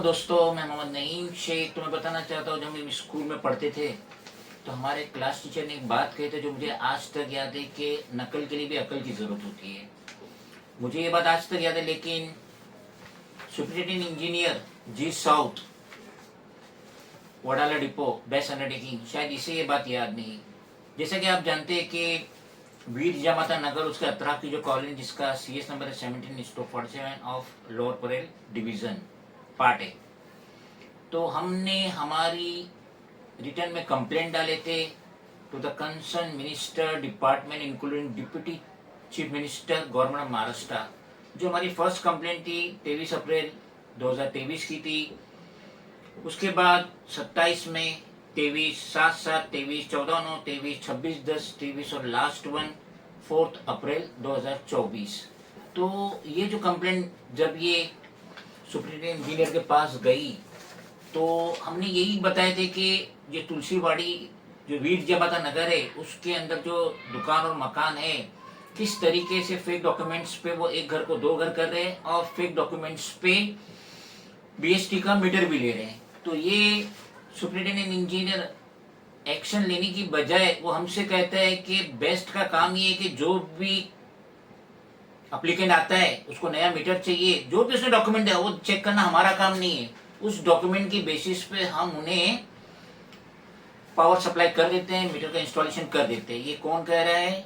दोस्तों, मैं मोहम्मद नईम शेख। तुम्हें बताना चाहता हूँ, जब हम स्कूल में पढ़ते थे तो हमारे क्लास टीचर ने एक बात कही थी जो मुझे आज तक याद है कि नकल के लिए भी अकल की ज़रूरत होती है। मुझे ये बात आज तक याद है, लेकिन superintendent engineer ji South Wadala depot BEST undertaking, शायद इसे ये बात याद नहीं। जैसा कि आप जानते हैं कि वीर जामाता नगर उसके अतराफ की जो कॉलोनी जिसका CS नंबर है 17/47 of lower Parel division part है, तो हमने हमारी रिटर्न में कंप्लेंट डाले थे to the concern minister department including deputy chief minister government of Maharashtra. जो हमारी फर्स्ट कंप्लेंट थी 23 अप्रैल 2023 की थी। उसके बाद 27 में 23, 7/7, 23, 14/9, 23, 26/10, 23 और लास्ट वन 4 अप्रैल 2024। तो ये जो कंप्लेंट जब ये सुप्रीटेंडेंट इंजीनियर के पास गई तो हमने यही बताए थे कि ये तुलसीवाड़ी जो वीर जमाता नगर है उसके अंदर जो दुकान और मकान है, किस तरीके से फेक डॉक्यूमेंट्स पे वो एक घर को दो घर कर रहे हैं और फेक डॉक्यूमेंट्स पे BST का मीटर भी ले रहे हैं। तो ये सुप्रीटेंडेंट इंजीनियर एक्शन लेने की बजाय वो हमसे कहता है कि बेस्ट का काम ये है कि जो भी अप्लीकेंट आता है उसको नया मीटर चाहिए, जो भी उसने डॉक्यूमेंट है वो चेक करना हमारा काम नहीं है। उस डॉक्यूमेंट की बेसिस पे हम उन्हें पावर सप्लाई कर देते हैं, मीटर का इंस्टॉलेशन कर देते हैं। ये कौन कह रहा है?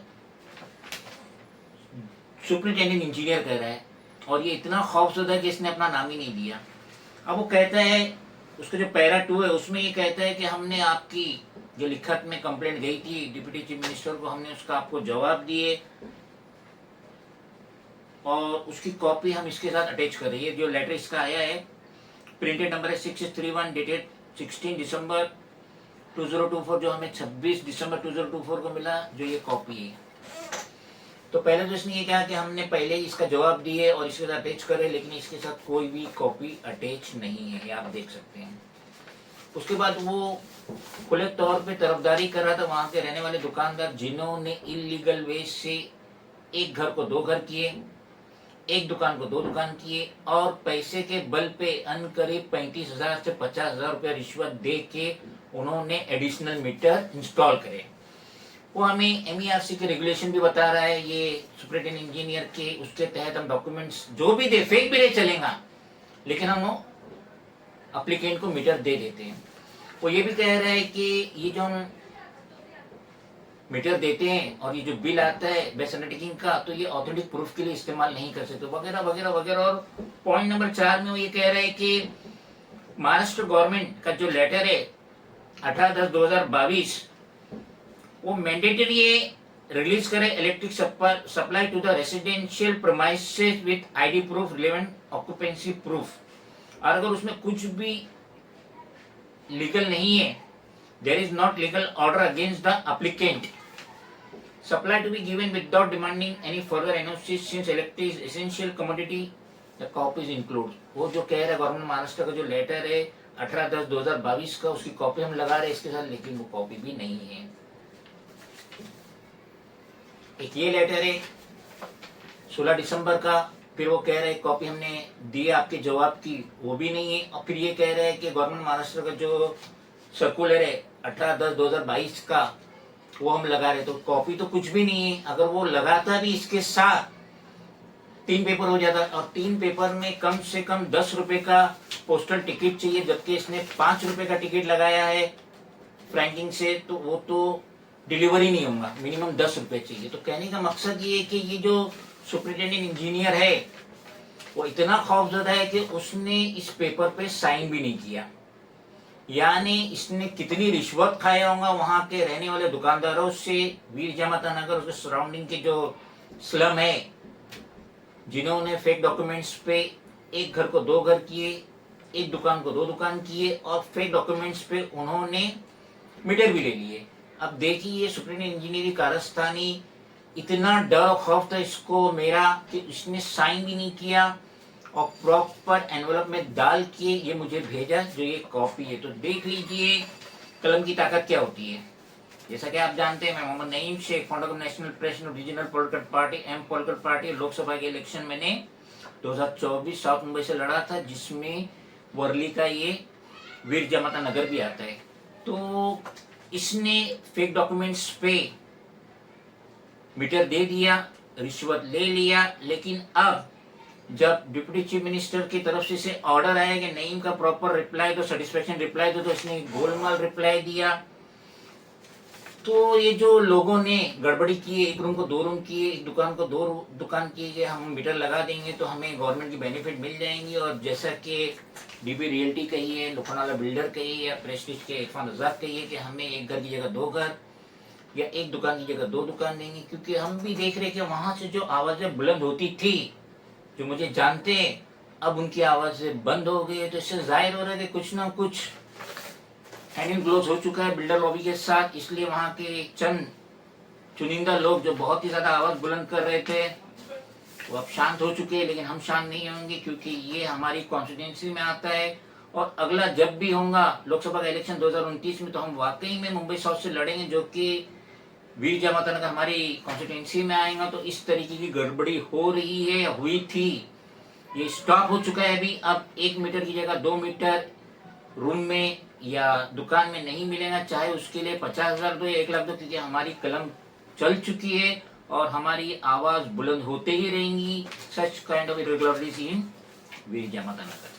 सुपरिटेंडेंट इंजीनियर कह रहा है। और ये इतना खौफजदा है कि इसने अपना नाम ही नहीं दिया। अब वो कहता है, उसका जो पैरा 2 है उसमें ये कहता है कि हमने आपकी जो लिखत में कंप्लेंट गई थी डिप्टी चीफ मिनिस्टर को, हमने उसका आपको जवाब दिए और उसकी कॉपी हम इसके साथ अटैच कर रही है। जो लेटर इसका आया है प्रिंटेड नंबर है 6631 डेटेड 16 दिसंबर 2024, जो हमें 26 दिसंबर 2024 को मिला, जो ये कॉपी है। तो पहले तो इसने ये कहा कि हमने पहले ही इसका जवाब दिए और इसके साथ अटैच करे, लेकिन इसके साथ कोई भी कॉपी अटैच नहीं है, ये आप देख सकते हैं। उसके बाद वो खुले तौर पे तरफदारी कर रहा था वहां के रहने वाले दुकानदार जिन्होंने इलीगल वे से एक घर को दो घर किए, एक दुकान को दो दुकान किए और पैसे के बल पे करीब 35,000 से 50,000 रुपया रिश्वत दे के उन्होंने एडिशनल मीटर इंस्टॉल करे। वो हमें MERC के रेगुलेशन भी बता रहा है, ये सुपरिटेंडेंट इंजीनियर के, उसके तहत हम डॉक्यूमेंट्स जो भी दे, फेक भी दे चलेगा, लेकिन हम अप्लीकेंट को मीटर दे देते हैं। वो ये भी कह रहा है कि ये जो हम मीटर देते हैं और ये जो बिल आता है बेस्ट अंडरटेकिंग का, तो ये ऑथेंटिक प्रूफ के लिए इस्तेमाल नहीं कर सकते, वगैरह वगैरह वगैरह। और पॉइंट नंबर 4 में वो ये कह रहा है कि महाराष्ट्र गवर्नमेंट का जो लेटर है 18/10/2022 वो मैंडेटरी रिलीज करे electric supply to the residential premises with ID proof, relevant occupancy proof. और अगर उसमें कुछ भी लीगल नहीं है, there is not legal order against the applicant, supply to be given without demanding any further NOC since electricity is essential commodity, the copies include। वो जो कह रहा है गवर्नमेंट महाराष्ट्र का जो लेटर है 18/10/2022 का, उसकी कॉपी हम लगा रहे हैं इसके साथ, लेकिन वो कॉपी भी नहीं है। एक ये लेटर है 16 दिसंबर का, फिर वो कह रहे हैं कॉपी हमने दी आपके जवाब की, वो भी नहीं है। और फिर ये कह रहे हैं कि गवर्नमेंट महाराष्ट्र का जो सर्कुलर है 18/10/2022 का वो हम लगा रहे, तो कॉपी तो कुछ भी नहीं है। अगर वो लगाता भी इसके साथ 3 पेपर हो जाता, और 3 पेपर में कम से कम 10 रुपए का पोस्टल टिकट चाहिए, जबकि इसने 5 रुपए का टिकट लगाया है फ्रैंकिंग से, तो वो तो डिलीवरी नहीं होगा, मिनिमम 10 रुपए चाहिए। तो कहने का मकसद ये है कि ये जो सुपरिटेंडेंट इंजीनियर है वो इतना खौफजदा है कि उसने इस पेपर पे साइन भी नहीं किया। यानी इसने कितनी रिश्वत खाया होगा वहां के रहने वाले दुकानदारों से, वीर जामाता नगर उसके सराउंडिंग के जो स्लम है, जिन्होंने फेक डॉक्यूमेंट्स पे एक घर को दो घर किए, एक दुकान को दो दुकान किए और फेक डॉक्यूमेंट्स पे उन्होंने मीटर भी ले लिए। अब देखिए सुप्रीटेंडेंट इंजीनियरिंग कारस्तानी, इतना डर और खौफ था इसको मेरा कि इसने साइन भी नहीं किया और प्रॉपर एनवलप में डाल के ये मुझे भेजा, जो ये कॉपी है। तो देख लीजिए कलम की ताकत क्या होती है। जैसा कि आप जानते हैं, मैं Mohammad Naeem Shaikh, founder of national president regional political party political party. Lok Sabha के इलेक्शन मैंने 2024 साउथ मुंबई से लड़ा था, जिसमें वर्ली का ये वीर जामता नगर भी आता है। तो इसने फेक डॉक्यूमेंट्स पे मीटर दे दिया, रिश्वत ले लिया, लेकिन अब जब डिप्टी चीफ मिनिस्टर की तरफ से ऑर्डर आया कि नहीं इनका प्रॉपर रिप्लाई दो, सेटिस्फेक्शन रिप्लाई दो, तो इसने गोलमाल रिप्लाई दिया। तो ये जो लोगों ने गड़बड़ी की, एक रूम को 2 रूम किए, एक दुकान को 2 दुकान किए कि हम मीटर लगा देंगे तो हमें गवर्नमेंट की बेनिफिट मिल जाएंगी, और जैसा कि डीबी रियल्टी कही है, लोखंडवाला बिल्डर कही है, या प्रेस्टीज के इरफान रजाक कही है कि हमें एक घर की जगह 2 घर या एक दुकान की जगह 2 दुकान देंगे। क्योंकि हम भी देख रहे कि वहां से जो आवाजें बुलंद होती थी, जो मुझे जानते हैं, अब उनकी आवाजें बंद हो गई है। तो इससे जाहिर हो रहा है कि कुछ ना कुछ हैंड इन ग्लोव्स हो चुका है बिल्डर लॉबी के साथ। इसलिए वहां के चंद चुनिंदा लोग जो बहुत ही ज्यादा आवाज बुलंद कर रहे थे वो अब शांत हो चुके हैं, लेकिन हम शांत नहीं होंगे क्योंकि ये हमारी कॉन्स्टिट्यूंसी में आता है। और अगला जब भी होगा लोकसभा का इलेक्शन 2029 में, तो हम वाकई में मुंबई साउथ से लड़ेंगे, जो कि वीर जामता नगर हमारी कॉन्स्टिट्यूंसी में आएगा। तो इस तरीके की गड़बड़ी हो रही है, हुई थी, ये स्टॉप हो चुका है अभी। अब 1 मीटर की जगह 2 मीटर रूम में या दुकान में नहीं मिलेगा, चाहे उसके लिए 50,000 दो या 1 लाख दो, क्योंकि हमारी कलम चल चुकी है और हमारी आवाज बुलंद होते ही रहेंगी। Such kind of irregularities in Veer Jamata Nagar.